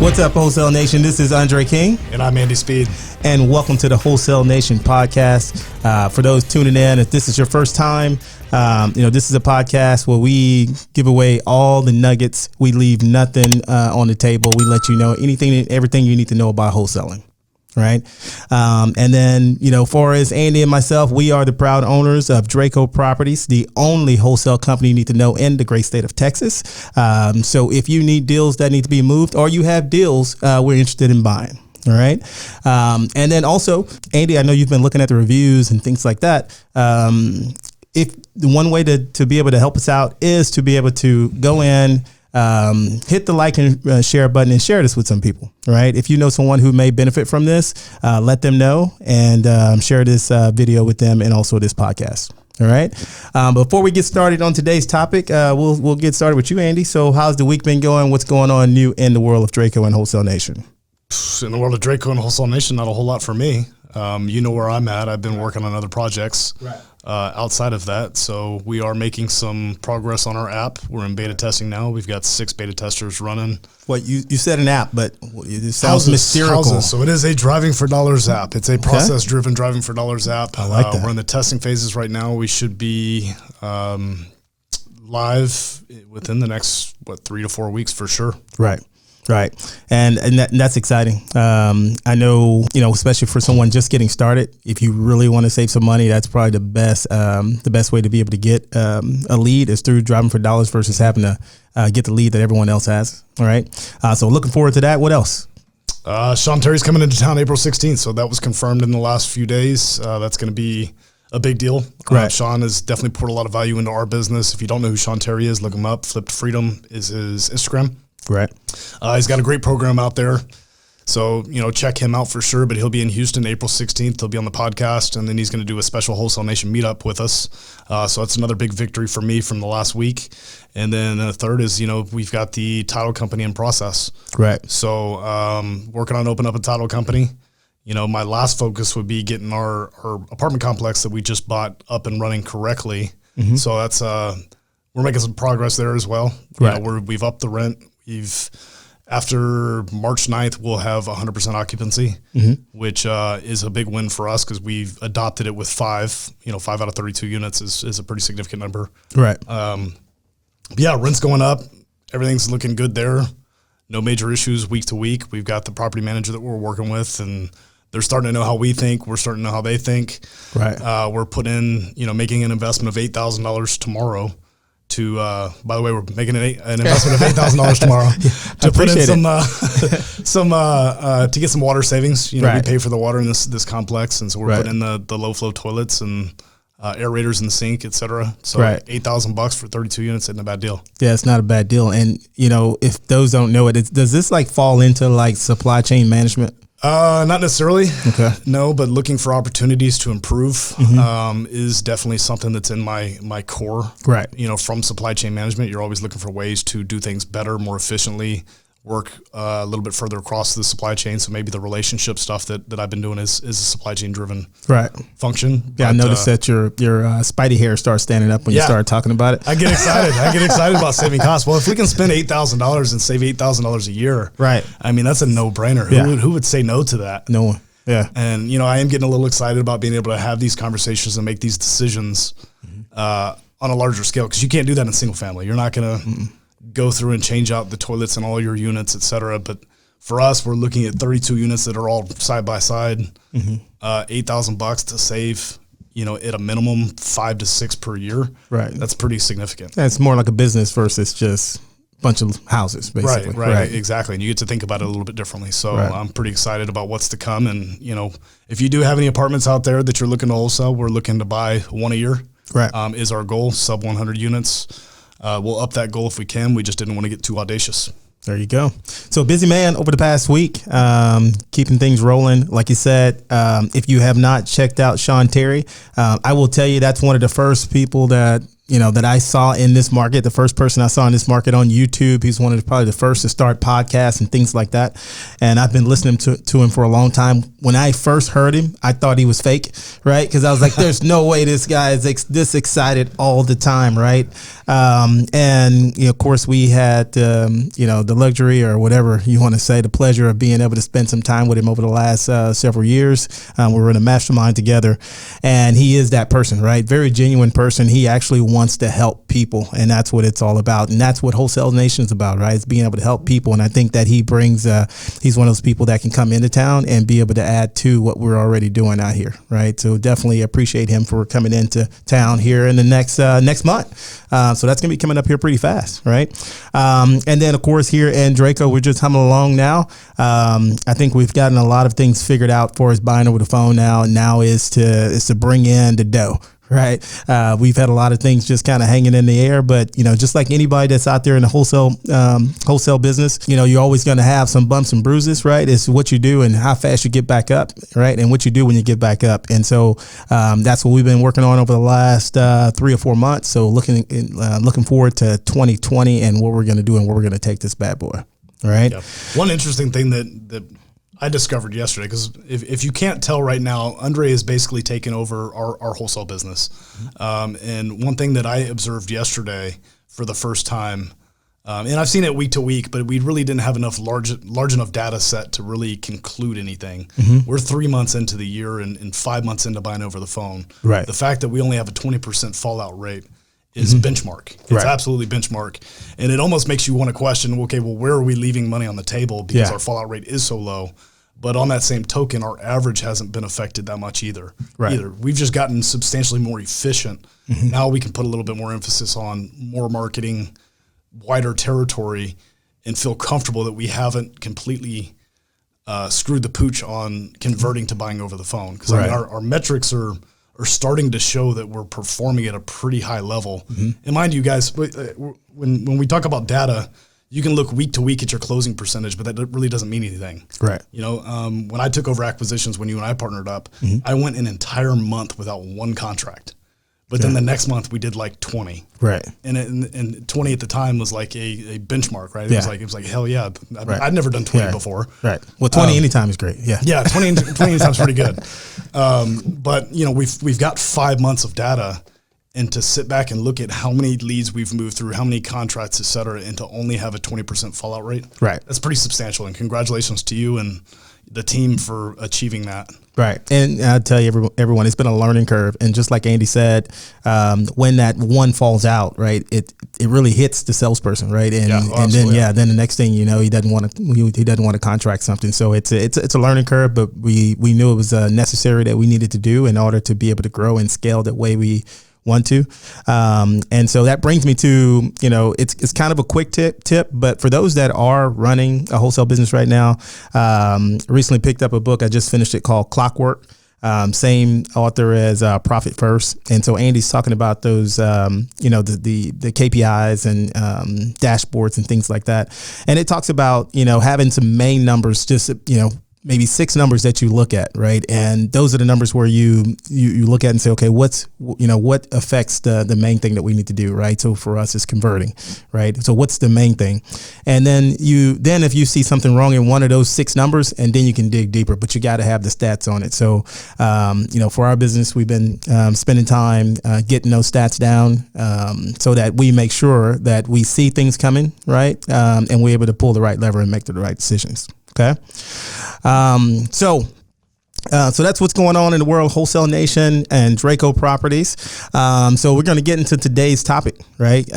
What's up, Wholesale Nation? This is Andre King. And I'm Andy Speed. And welcome to the Wholesale Nation podcast. For those tuning in, if this is your first time, this is a podcast where we give away all the nuggets. We leave nothing on the table. We let you know anything and everything you need to know about wholesaling. Right. And then, for as Andy and myself, we are the proud owners of Draco Properties, the only wholesale company you need to know in the great state of Texas. So if you need deals that need to be moved or you have deals we're interested in buying. All right. And then also, Andy, I know you've been looking at the reviews and things like that. If one way to be able to help us out is to be able to go in, hit the like and share button and share this with some people, right? If you know someone who may benefit from this, let them know and share this video with them and also this podcast. All right. Before we get started on today's topic, we'll get started with you, Andy. So how's the week been going? What's going on new in the world of Draco and Wholesale Nation? In the world of Draco and Wholesale Nation, not a whole lot for me. You know where I'm at. I've been working on other projects outside of that. So we are making some progress on our app. We're in beta testing now. We've got 6 beta testers running. What you said an app, but it sounds mysterious. So it is a driving for dollars app. It's a process-driven driving for dollars app. I like that. We're in the testing phases right now. We should be live within the next 3 to 4 weeks for sure. Right. And that's exciting. I know, especially for someone just getting started, if you really want to save some money, that's probably the best way to be able to get a lead is through driving for dollars versus having to get the lead that everyone else has. All right. So looking forward to that. What else? Sean Terry's coming into town April 16th. So that was confirmed in the last few days. That's going to be a big deal. Right. Sean has definitely poured a lot of value into our business. If you don't know who Sean Terry is, look him up. Flip to Freedom is his Instagram. Right. He's got a great program out there. So, check him out for sure. But he'll be in Houston April 16th. He'll be on the podcast. And then he's going to do a special Wholesale Nation meetup with us. So that's another big victory for me from the last week. And then the third is, we've got the title company in process. Right. So working on opening up a title company. My last focus would be getting our apartment complex that we just bought up and running correctly. Mm-hmm. So that's we're making some progress there as well. Right. We've upped the rent. After March 9th, we'll have 100% occupancy, which is a big win for us because we've adopted it with 5. 5 out of 32 units is a pretty significant number. Right. Rent's going up. Everything's looking good there. No major issues week to week. We've got the property manager that we're working with, and they're starting to know how we think. We're starting to know how they think. Right. We're putting, making an investment of $8,000 tomorrow. By the way, we're making an investment of $8,000 tomorrow to put in to get some water savings. We pay for the water in this complex, and so we're putting in the low flow toilets and aerators in the sink, etc. So $8,000 for 32 units isn't a bad deal. Yeah, it's not a bad deal. And if those don't know it, does this fall into supply chain management? Not necessarily. Okay. No, but looking for opportunities to improve is definitely something that's in my core. Right. From supply chain management, you're always looking for ways to do things better, more efficiently, work a little bit further across the supply chain. So maybe the relationship stuff that I've been doing is a supply chain driven function. Yeah, I noticed that your spidey hair starts standing up when you start talking about it. I get excited. I get excited about saving costs. Well, if we can spend $8,000 and save $8,000 a year, right? I mean, that's a no-brainer. Yeah. Who would say no to that? No one. Yeah. And, I am getting a little excited about being able to have these conversations and make these decisions on a larger scale, because you can't do that in single family. You're not going to go through and change out the toilets in all your units, et cetera. But for us, we're looking at 32 units that are all side by side, $8,000 to save, at a minimum 5 to 6 per year. Right. That's pretty significant. It's more like a business versus just a bunch of houses, basically. Right. Exactly. And you get to think about it a little bit differently. So I'm pretty excited about what's to come. And, if you do have any apartments out there that you're looking to wholesale, we're looking to buy 1 a year. Right. Is our goal, sub 100 units. We'll up that goal if we can. We just didn't want to get too audacious. There you go. So busy man over the past week, keeping things rolling. Like you said, if you have not checked out Sean Terry, I will tell you that's one of the first people that that I saw in this market. The first person I saw in this market on YouTube. He's probably the first to start podcasts and things like that. And I've been listening to him for a long time. When I first heard him, I thought he was fake, right? Because I was like, there's no way this guy is this excited all the time, right? And of course, we had the luxury, or whatever you want to say, the pleasure of being able to spend some time with him over the last several years. We were in a mastermind together, and he is that person, right? Very genuine person. He actually wants to help people, and that's what it's all about, and that's what Wholesale Nation is about, right? It's being able to help people, and I think that he brings he's one of those people that can come into town and be able to add to what we're already doing out here, right? So definitely appreciate him for coming into town here in the next month. So that's gonna be coming up here pretty fast, right? And then of course here in Draco, we're just humming along now. I think we've gotten a lot of things figured out for us buying over the phone now. Now is to bring in the dough. Right. We've had a lot of things just kind of hanging in the air, but, just like anybody that's out there in the wholesale business, you're always going to have some bumps and bruises, right? It's what you do and how fast you get back up, right? And what you do when you get back up. And so that's what we've been working on over the last 3 or 4 months. So looking forward to 2020 and what we're going to do and where we're going to take this bad boy. All right. Yeah. One interesting thing that I discovered yesterday, because if you can't tell right now, Andre has basically taken over our wholesale business. And one thing that I observed yesterday for the first time, and I've seen it week to week, but we really didn't have enough large enough data set to really conclude anything. Mm-hmm. We're 3 months into the year and 5 months into buying over the phone. Right. The fact that we only have a 20% fallout rate is benchmark. It's absolutely benchmark. And it almost makes you want to question, okay, well, where are we leaving money on the table because our fallout rate is so low? But on that same token, our average hasn't been affected that much either. We've just gotten substantially more efficient. Mm-hmm. Now we can put a little bit more emphasis on more marketing, wider territory, and feel comfortable that we haven't completely screwed the pooch on converting to buying over the phone. Because our metrics are starting to show that we're performing at a pretty high level. Mm-hmm. And mind you guys, when we talk about data, you can look week to week at your closing percentage, but that really doesn't mean anything. Right. When I took over acquisitions, when you and I partnered up, I went an entire month without one contract. But then the next month we did like 20. Right. And 20 at the time was like a benchmark, right? It was like hell yeah. I'd never done 20 before. Right. Well, 20 anytime is great. Yeah. Yeah. 20 anytime is pretty good. But we've got 5 months of data, and to sit back and look at how many leads we've moved through, how many contracts, et cetera, and to only have a 20% fallout rate. Right. That's pretty substantial. And congratulations to you and the team for achieving that. Right. And I'll tell you, everyone, it's been a learning curve. And just like Andy said, when that one falls out, right, it really hits the salesperson, right? And then the next thing you know, he doesn't want to contract something. So it's a learning curve, but we knew it was necessary that we needed to do in order to be able to grow and scale the way we want to. And so that brings me to, it's kind of a quick tip, but for those that are running a wholesale business right now, recently picked up a book. I just finished it called Clockwork. Same author as Profit First. And so Andy's talking about those, the KPIs and dashboards and things like that. And it talks about, having some main numbers, just, maybe 6 numbers that you look at, right? And those are the numbers where you look at and say, okay, what affects the main thing that we need to do, right? So for us, it's converting, right? So what's the main thing? And then if you see something wrong in one of those 6 numbers, and then you can dig deeper, but you got to have the stats on it. So, for our business, we've been spending time getting those stats down so that we make sure that we see things coming, right? And we're able to pull the right lever and make the right decisions. Okay. So that's what's going on in the world, Wholesale Nation and Draco Properties. So we're going to get into today's topic, right?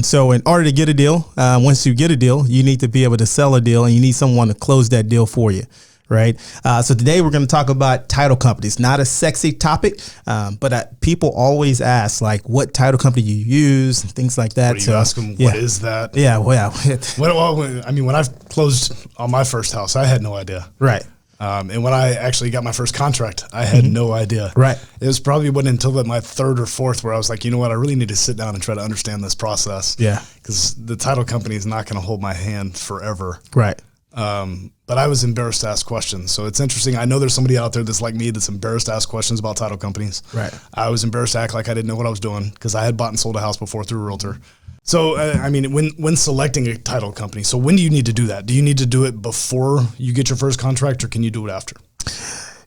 So in order to get a deal, once you get a deal, you need to be able to sell a deal, and you need someone to close that deal for you. Right. So today we're going to talk about title companies. Not a sexy topic, but people always ask, like, what title company you use and things like that. You ask them, what is that? Yeah. Well, when I closed on my first house, I had no idea. Right. And when I actually got my first contract, I had no idea. Right. It was probably until my 3rd or 4th where I was like, you know what, I really need to sit down and try to understand this process. Yeah. Because the title company is not going to hold my hand forever. Right. But I was embarrassed to ask questions. So it's interesting. I know there's somebody out there that's like me that's embarrassed to ask questions about title companies. Right. I was embarrassed to act like I didn't know what I was doing because I had bought and sold a house before through a realtor. So, I mean, when selecting a title company, so when do you need to do that? Do you need to do it before you get your first contract, or can you do it after?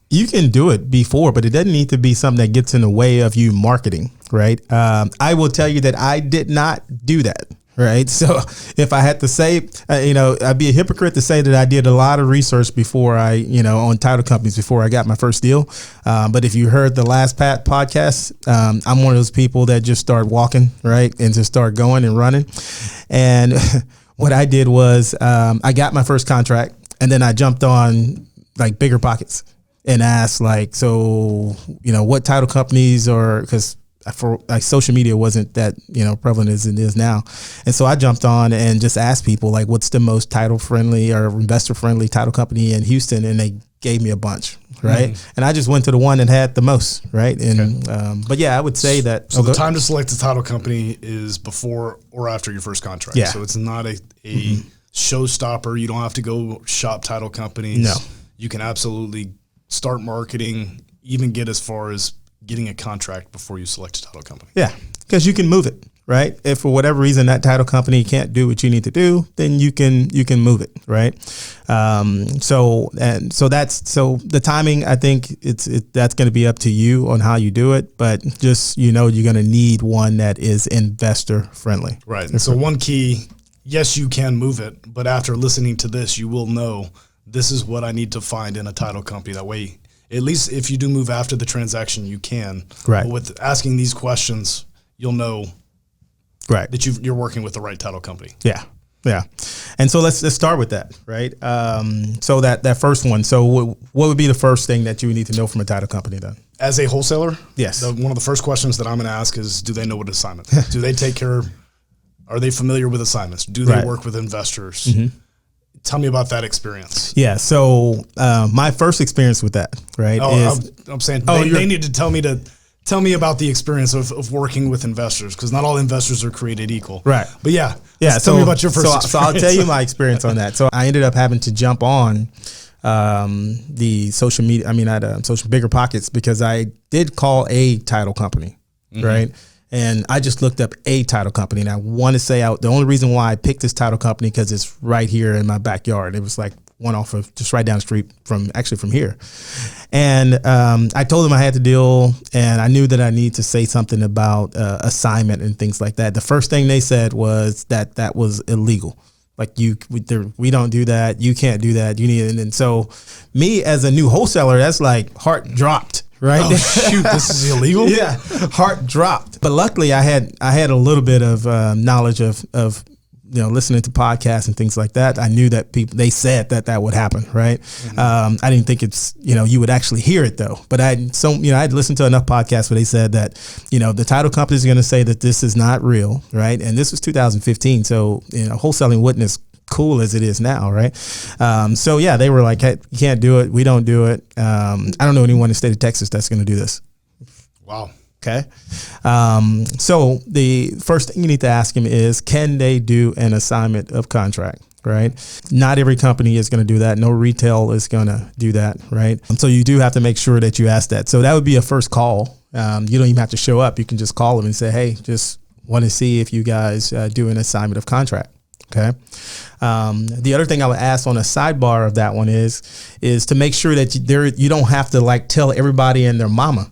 You can do it before, but it doesn't need to be something that gets in the way of you marketing, right? I will tell you that I did not do that, right? So if I had to say, I'd be a hypocrite to say that I did a lot of research before on title companies before I got my first deal. But if you heard the last podcast, I'm one of those people that just start walking, right? And just start going and running. And what I did was I got my first contract, and then I jumped on like Bigger Pockets and asked what title companies are, because for like social media wasn't that prevalent as it is now, and so I jumped on and just asked people like, what's the most title friendly or investor friendly title company in Houston, and they gave me a bunch, right? And I just went to the one that had the most, right? And but yeah, I would say that. So the time to select a title company is before or after your first contract. Yeah. So it's not a showstopper. You don't have to go shop title companies. No. You can absolutely start marketing, even get as far as getting a contract before you select a title company. Yeah, because you can move it, right? If for whatever reason that title company can't do what you need to do, then you can move it, right? So the timing, I think that's going to be up to you on how you do it, but just you're going to need one that is investor friendly. Right. And so one key, yes, you can move it, but after listening to this, you will know this is what I need to find in a title company. That way, at least if you do move after the transaction, you can. Right. But with asking these questions, you'll know that you're working with the right title company. Yeah. Yeah. And so let's start with that, right? So that first one. So what would be the first thing that you would need to know from a title company then? As a wholesaler? Yes. One of the first questions that I'm going to ask is, do they know what assignment? Do they take care? Are they familiar with assignments? Do they work with investors? Mm-hmm. Tell me about that experience. Yeah. So my first experience with that, right? I'm saying they need to tell me about the experience of working with investors, because not all investors are created equal. Right. But tell me about your first experience. So I'll tell you my experience on that. So I ended up having to jump on the social media. I mean, I had social Bigger Pockets, because I did call a title company, right? And I just looked up a title company, and I want to say the only reason why I picked this title company because it's right here in my backyard. It was like one off of just right down the street from here. And I told them I had the deal, and I knew that I need to say something about assignment and things like that. The first thing they said was that was illegal. Like we don't do that. You can't do that. You need it. And so me as a new wholesaler, that's like heart dropped. Right? Oh, shoot, this is illegal? Yeah, heart dropped. But luckily, I had a little bit of knowledge of listening to podcasts and things like that. I knew that they said that would happen, right? Mm-hmm. I didn't think it's you would actually hear it though. But I'd listened to enough podcasts where they said that the title company is going to say that this is not real, right? And this was 2015, so wholesaling wasn't as cool as it is now, right? So yeah, they were like, hey, you can't do it. We don't do it. I don't know anyone in the state of Texas that's going to do this. Wow. Okay. So the first thing you need to ask them is, can they do an assignment of contract? Right. Not every company is going to do that. No retail is going to do that. Right. So you do have to make sure that you ask that. So that would be a first call. You don't even have to show up. You can just call them and say, hey, just want to see if you guys do an assignment of contract. Okay. The other thing I would ask on a sidebar of that one is to make sure that you don't have to like tell everybody and their mama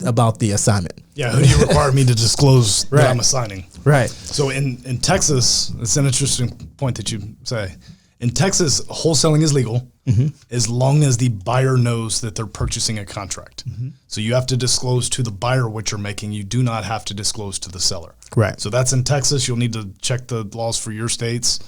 about the assignment. Yeah. Who do you require me to disclose that I'm assigning? Right. So in Texas, it's an interesting point that you say. In Texas, wholesaling is legal as long as the buyer knows that they're purchasing a contract. So you have to disclose to the buyer what you're making. You do not have to disclose to the seller. Correct. So that's in Texas. You'll need to check the laws for your states.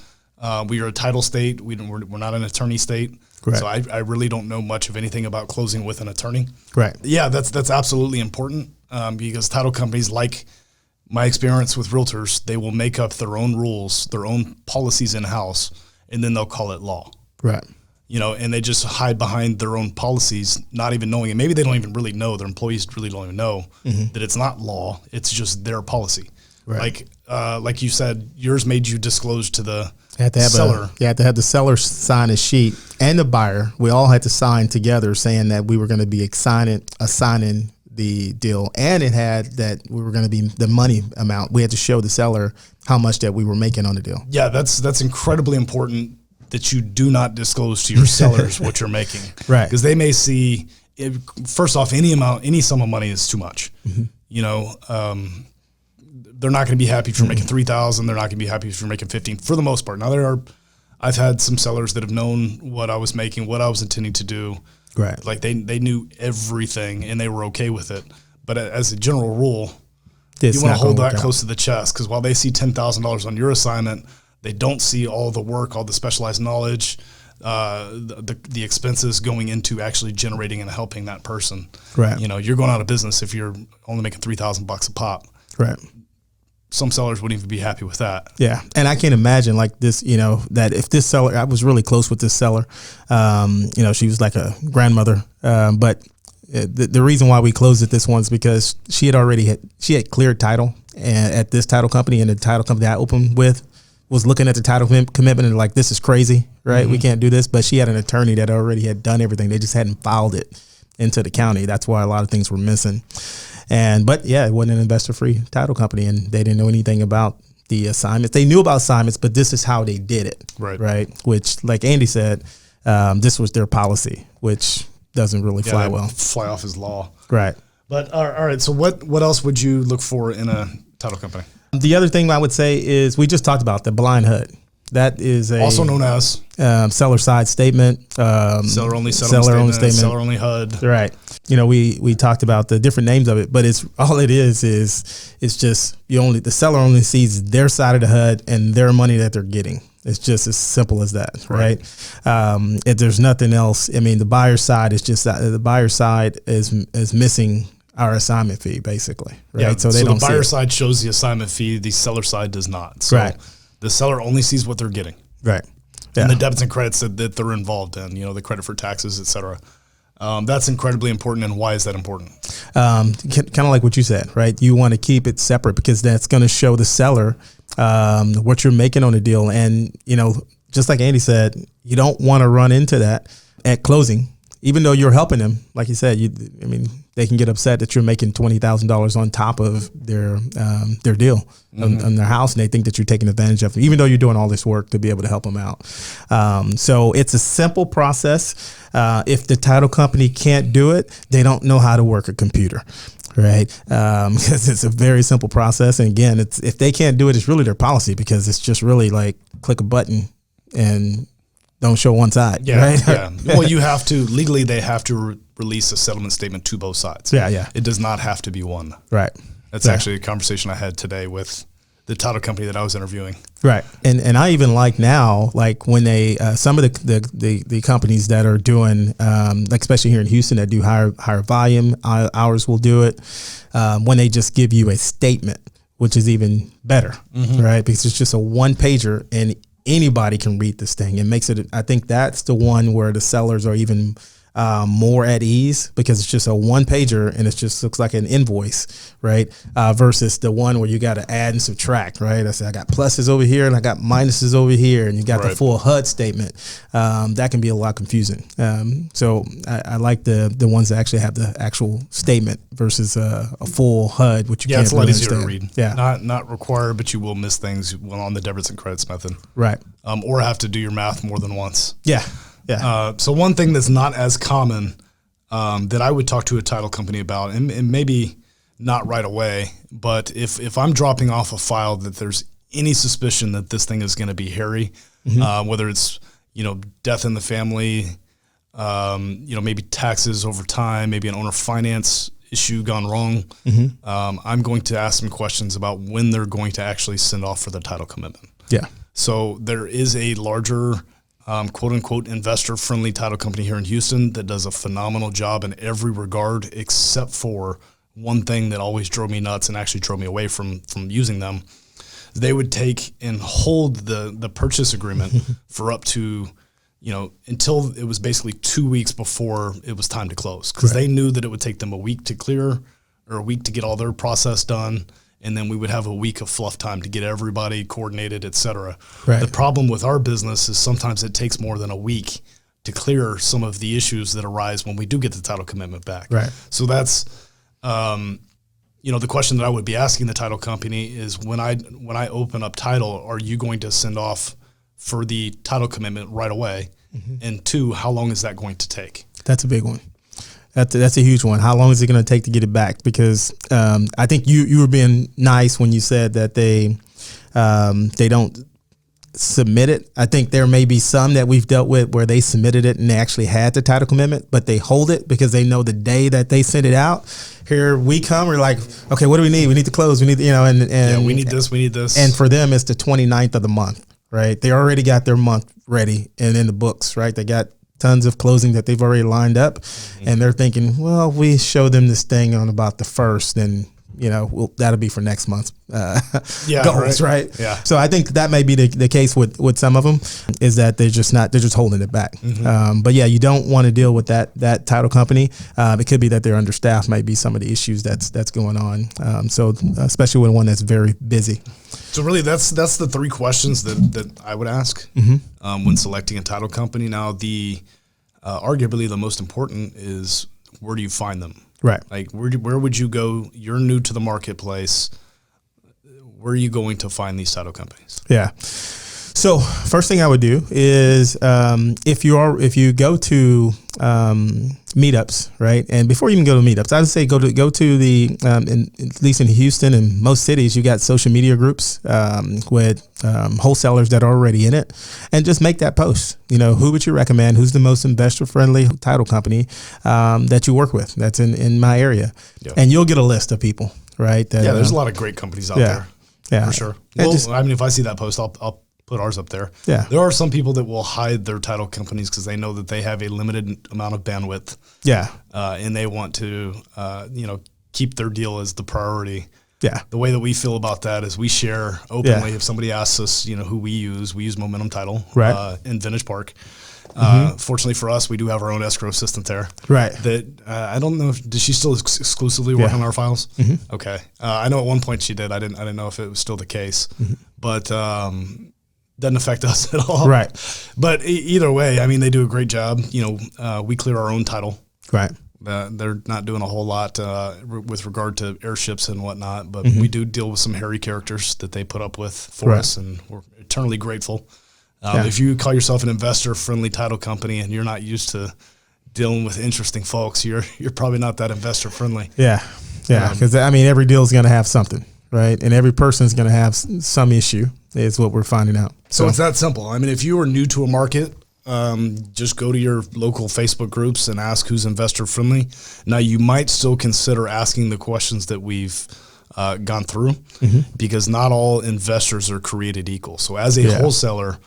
We are a title state. We're not an attorney state. Correct. So I really don't know much of anything about closing with an attorney. Correct. Yeah, that's absolutely important because title companies, like my experience with realtors, they will make up their own rules, their own policies in-house, and then they'll call it law. Right. And they just hide behind their own policies, not even knowing it. Maybe they don't even really know. Their employees really don't even know that it's not law. It's just their policy. Right. Like you said, yours made you disclose to the Had to have seller. You had to have the seller sign a sheet, and the buyer. We all had to sign together saying that we were going to be assigning the deal, and it had that we were going to be the money amount. We had to show the seller how much that we were making on the deal. Yeah, that's incredibly important that you do not disclose to your sellers what you're making. Right. Because they may see, first off, any sum of money is too much. Mm-hmm. You know, they're not going to be happy if you're making $3,000. They're not going to be happy if you're making $15,000 for the most part. Now I've had some sellers that have known what I was making, what I was intending to do. Right. Like they knew everything and they were okay with it. But as a general rule, you want to hold that close to the chest, because while they see $10,000 on your assignment, they don't see all the work, all the specialized knowledge, the expenses going into actually generating and helping that person. Right. You know, you're going out of business if you're only making $3,000 a pop. Right. Some sellers wouldn't even be happy with that. Yeah. And I can't imagine like this, you know, that if this seller, I was really close with this seller, you know, she was like a grandmother, but the reason why we closed at this one is because she had cleared title at this title company, and the title company I opened with was looking at the title commitment and like, this is crazy, right? Mm-hmm. We can't do this. But she had an attorney that already had done everything. They just hadn't filed it into the county. That's why a lot of things were missing. But yeah, it wasn't an investor-free title company, and they didn't know anything about the assignments. They knew about assignments, but this is how they did it, right? Which, like Andy said, this was their policy, which doesn't really fly well. Fly off his law, right? But all right. So what else would you look for in a title company? The other thing I would say is we just talked about the blind HUD. That is also known as seller side statement, seller only statement, seller only HUD. Right. You know, we talked about the different names of it, but it's just the seller only sees their side of the HUD and their money that they're getting. It's just as simple as that, right? If there's nothing else, I mean, the buyer side is just the buyer side is missing our assignment fee, basically, right? Yeah, so the buyer side shows the assignment fee, the seller side does not. So right. The seller only sees what they're getting. Right. Yeah. And the debits and credits that they're involved in, you know, the credit for taxes, et cetera. That's incredibly important. And why is that important? Kind of like what you said, right? You want to keep it separate because that's going to show the seller what you're making on the deal. And, you know, just like Andy said, you don't want to run into that at closing, even though you're helping them. Like you said, they can get upset that you're making $20,000 on top of their deal on their house, and they think that you're taking advantage of them, even though you're doing all this work to be able to help them out. So it's a simple process. If the title company can't do it, they don't know how to work a computer. Right. Because it's a very simple process. And again, if they can't do it, it's really their policy, because it's just really like click a button and don't show one side. Yeah. Right? Yeah. Well, you have to, legally, they have to release a settlement statement to both sides. Yeah. Yeah. It does not have to be one. Right. That's actually a conversation I had today with the title company that I was interviewing. Right. And I even like now, like when they, some of the companies that are doing, like especially here in Houston that do higher volume, ours will do it, when they just give you a statement, which is even better, right? Because it's just a one pager and anybody can read this thing. It makes it, I think that's the one where the sellers are even more at ease, because it's just a one pager and it just looks like an invoice, right? Versus the one where you got to add and subtract, right? I said, I got pluses over here and I got minuses over here, and you got the full HUD statement. That can be a lot confusing. So I like the ones that actually have the actual statement versus a full HUD, which you can't it's a lot really easier understand. to read. Yeah. Not required, but you will miss things on the debits and credits method. Right. Or have to do your math more than once. Yeah. Yeah. So one thing that's not as common that I would talk to a title company about, and maybe not right away, but if I'm dropping off a file that there's any suspicion that this thing is going to be hairy, whether it's, death in the family, maybe taxes over time, maybe an owner finance issue gone wrong, I'm going to ask some questions about when they're going to actually send off for the title commitment. Yeah. So there is a larger quote unquote investor friendly title company here in Houston that does a phenomenal job in every regard, except for one thing that always drove me nuts and actually drove me away from using them. They would take and hold the purchase agreement for up to, until it was basically 2 weeks before it was time to close, because they knew that it would take them a week to clear or a week to get all their process done. and then we would have a week of fluff time to get everybody coordinated, et cetera. Right. The problem with our business is sometimes it takes more than a week to clear some of the issues that arise when we do get the title commitment back. Right. So that's, the question that I would be asking the title company is when I open up title, are you going to send off for the title commitment right away? Mm-hmm. And 2, how long is that going to take? That's a big one. That's a huge one. How long is it going to take to get it back? Because I think you were being nice when you said that they don't submit it. I think there may be some that we've dealt with where they submitted it and they actually had the title commitment, but they hold it because they know the day that they send it out. Here we come, we're like, okay, what do we need? We need to close. We need, and we need this. And for them, it's the 29th of the month, right? They already got their month ready and in the books, right? They got tons of closing that they've already lined up, and they're thinking, well, we show them this thing on about the 1st, and that'll be for next month's goals, right? Yeah. So I think that may be the case with some of them, is that they're just holding it back. Mm-hmm. But yeah, you don't want to deal with that title company. It could be that they're understaffed, might be some of the issues that's going on. So especially with one that's very busy. So really, that's the 3 questions that I would ask when selecting a title company. Now, arguably the most important is, where do you find them? Right. Like, where would you go? You're new to the marketplace. Where are you going to find these title companies? Yeah. So first thing I would do is if you go to meetups, right? And before you even go to meetups, I would say go to the at least in Houston and most cities, you got social media groups with wholesalers that are already in it, and just make that post. Who would you recommend? Who's the most investor friendly title company that you work with? That's in my area, and you'll get a list of people, right? There's a lot of great companies out there. Yeah, for sure. Well, if I see that post, I'll put ours up there. Yeah. There are some people that will hide their title companies because they know that they have a limited amount of bandwidth. Yeah. And they want to, keep their deal as the priority. Yeah. The way that we feel about that is we share openly. If somebody asks us, who we use Momentum Title, right, in Vintage Park. Fortunately for us, we do have our own escrow assistant there. Right. That I don't know does she still exclusively work on our files? Mm-hmm. Okay. I know at one point she did. I didn't know if it was still the case, but doesn't affect us at all. Right. But either way, they do a great job. We clear our own title. Right. They're not doing a whole lot with regard to airships and whatnot, but we do deal with some hairy characters that they put up with for us, and we're eternally grateful. If you call yourself an investor-friendly title company and you're not used to dealing with interesting folks, you're probably not that investor-friendly. Yeah, because every deal is going to have something, right? And every person is going to have some issue, is what we're finding out. So it's that simple. If you are new to a market, just go to your local Facebook groups and ask who's investor-friendly. Now, you might still consider asking the questions that we've gone through, because not all investors are created equal. So as a wholesaler,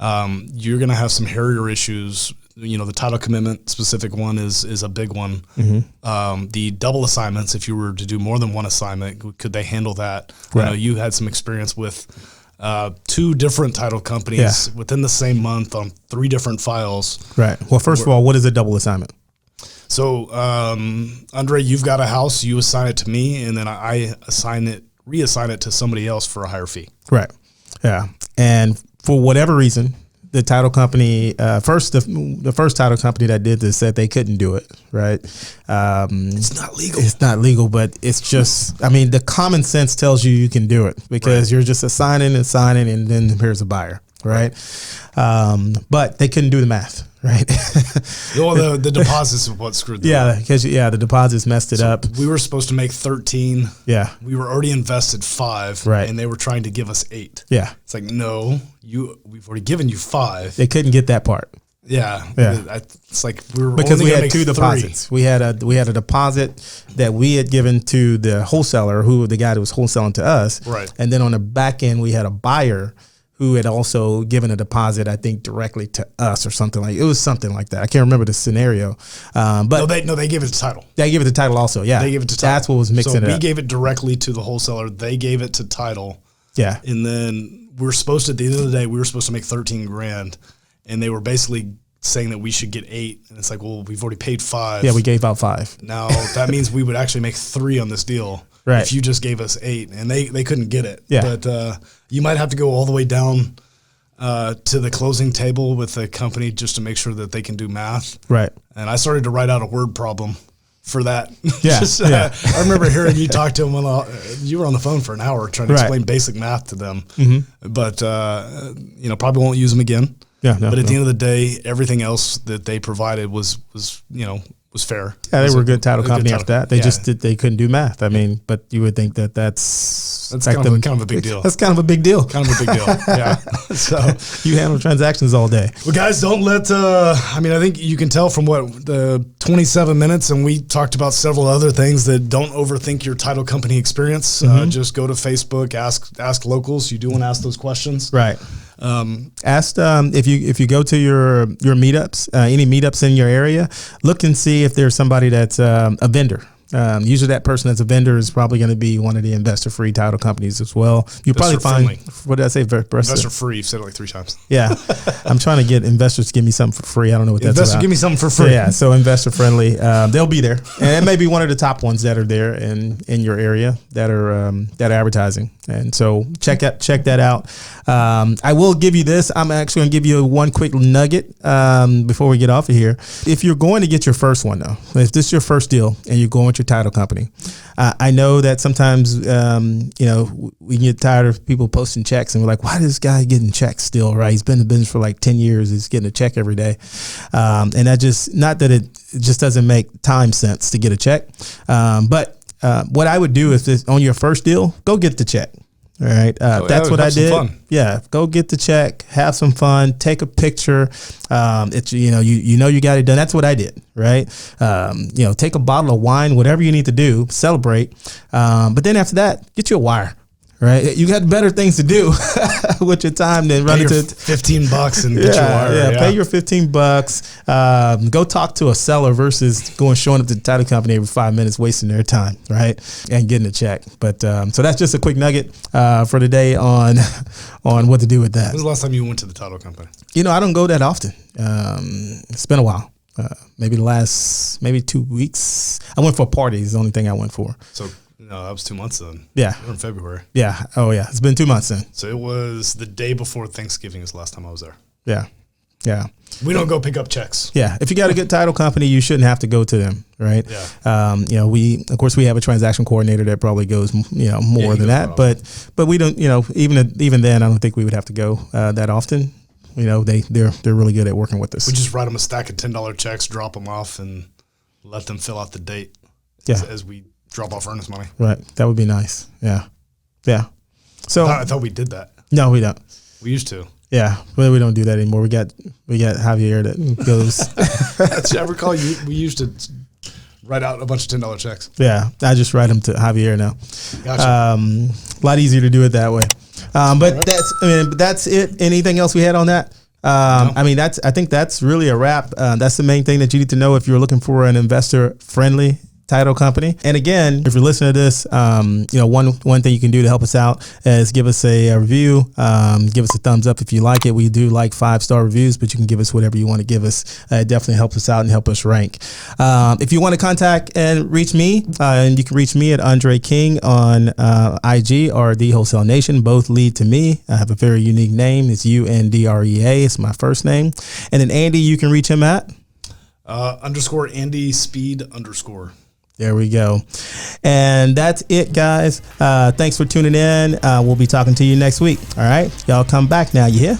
you're going to have some hairier issues. The title commitment specific one is a big one. The double assignments, if you were to do more than one assignment, could they handle that? Right. I know you had some experience with 2 different title companies within the same month on 3 different files. Right. Well, first of all, what is a double assignment? So, Andre, you've got a house, you assign it to me, and then I reassign it to somebody else for a higher fee. Right. Yeah. And for whatever reason, the title company, the first title company that did this said they couldn't do it, right? It's not legal. It's not legal, but it's just, the common sense tells you can do it, because you're just assigning and signing, and then here's a buyer, right? But they couldn't do the math, right? Well, the deposits is what screwed them up. Because the deposits messed it up. We were supposed to make 13. Yeah. We were already invested 5, right, and they were trying to give us 8. Yeah. It's like, no, we've already given you 5. They couldn't get that part. Yeah. It's like because we had 2 deposits. We had a deposit that we had given to the wholesaler, the guy that was wholesaling to us. Right. And then on the back end, we had a buyer who had also given a deposit, I think, directly to us or something like. It was something like that. I can't remember the scenario. But they gave it to title. They gave it to title also. Yeah, they gave it to title. That's what was mixing it up. So we gave it directly to the wholesaler. They gave it to title. Yeah, and then we're supposed to, at the end of the day, we were supposed to make $13,000, and they were basically saying that we should get 8, and it's like, well, we've already paid 5. Yeah, we gave out 5. Now that means we would actually make 3 on this deal. Right. if you just gave us 8, and they couldn't get it. Yeah. But you might have to go all the way down to the closing table with the company just to make sure that they can do math. Right. And I started to write out a word problem for that. Yeah. I remember hearing you talk to them when you were on the phone for an hour trying to explain basic math to them. But, probably won't use them again. Yeah. But at the end of the day, everything else that they provided was fair. Yeah, they were a good title company after that. They couldn't do math. I mean, but you would think that's kind of a big deal. That's kind of a big deal. Kind of a big deal. Yeah. So you handle transactions all day. Well, guys, don't let. I think you can tell from what the 27 minutes, and we talked about several other things, that don't overthink your title company experience. Just go to Facebook, ask locals. You do want to ask those questions, right? Ask if you go to your meetups, any meetups in your area, look and see if there's somebody that's a vendor. Usually that person that's a vendor is probably going to be one of the investor-free title companies as well. You probably find, what did I say? Investor-free. You've said it like 3 times. Yeah. I'm trying to get investors to give me something for free. I don't know what that's about. Investor, give me something for free. Yeah. So investor-friendly. They'll be there. And it may be one of the top ones that are there in your area that are advertising. And so check that out. I will give you this. I'm actually going to give you one quick nugget before we get off of here. If you're going to get your first one, though, if this is your first deal and you're going with your title company, I know that sometimes we get tired of people posting checks and we're like, why is this guy getting checks still? Right? He's been in the business for like 10 years. He's getting a check every day, and that just not that it just doesn't make time sense to get a check, but what I would do if it's on your first deal, go get the check. All right. That's what I did. Fun. Yeah. Go get the check, have some fun, take a picture. It's, you got it done. That's what I did. Right. Take a bottle of wine, whatever you need to do, celebrate. But then after that, get you a wire. Right, you got better things to do with your time than run into $15 and get your wire. Yeah, pay your $15. Go talk to a seller versus showing up to the title company every 5 minutes, wasting their time, right, and getting a check. But so that's just a quick nugget for today on what to do with that. When was the last time you went to the title company? I don't go that often. It's been a while. Maybe 2 weeks. I went for a party. Is the only thing I went for. So. No, that was 2 months then. Yeah. We were in February. Yeah. Oh, yeah. It's been 2 months then. So it was the day before Thanksgiving is the last time I was there. Yeah. Yeah. We don't go pick up checks. Yeah. If you got a good title company, you shouldn't have to go to them, right? Yeah. We have a transaction coordinator that probably goes, more than that. But we don't, even then, I don't think we would have to go that often. They're really good at working with us. We just write them a stack of $10 checks, drop them off, and let them fill out the date. Yeah. As we drop off earnest money. Right. That would be nice. Yeah. Yeah. So I thought we did that. No, we don't. We used to. Yeah. But we don't do that anymore. We got Javier that goes. I recall we used to write out a bunch of $10 checks. Yeah. I just write them to Javier now. Gotcha. A lot easier to do it that way. But right. That's it. Anything else we had on that? No. I think that's really a wrap. That's the main thing that you need to know if you're looking for an investor friendly title company. And again, if you're listening to this, one thing you can do to help us out is give us a review, give us a thumbs up if you like it. We do like 5-star reviews, but you can give us whatever you want to give us. It definitely helps us out and help us rank. If you want to contact and reach me, and you can reach me at Andre King on IG or The Wholesale Nation. Both lead to me. I have a very unique name. It's UNDREA. It's my first name. And then Andy, you can reach him at _Andy Speed _. There we go. And that's it, guys. Thanks for tuning in. We'll be talking to you next week. All right. Y'all come back now. You hear?